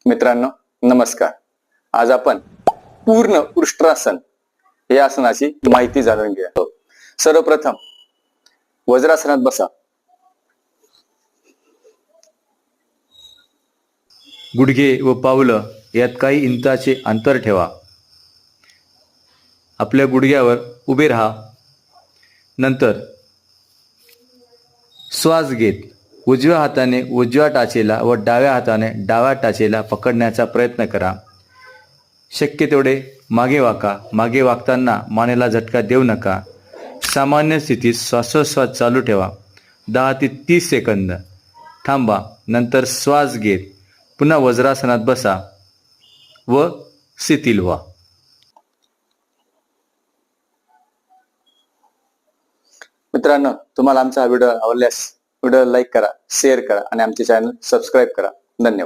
मित्रांनो नमस्कार. आज आपण पूर्ण पृष्ठासन या आसनाची माहिती जाणून घेऊया. सर्वप्रथम वज्रासनात बसा. गुडघे व पावलं यात काही इंचाचे अंतर ठेवा. आपल्या गुडघ्यावर उभे राहा. नंतर श्वास घेत उजव्या हाताने उजव्या टाचेला व डाव्या हाताने डाव्या टाचेला पकडण्याचा प्रयत्न करा. शक्य तेवढे मागे वाका. मागे वाकताना मानेला झटका देऊ नका. सामान्य स्थितीत श्वासोच्छ्वास चालू ठेवा. 10 ते 30 सेकंद थांबा. नंतर श्वास घेत पुन्हा वज्रासनात बसा व शिथिल व्हा. मित्रांनो, तुम्हाला आमचा हा व्हिडिओ आवडल्यास व्हिडिओ लाईक करा, शेअर करा आणि आमचे चॅनल सबस्क्राईब करा. धन्यवाद.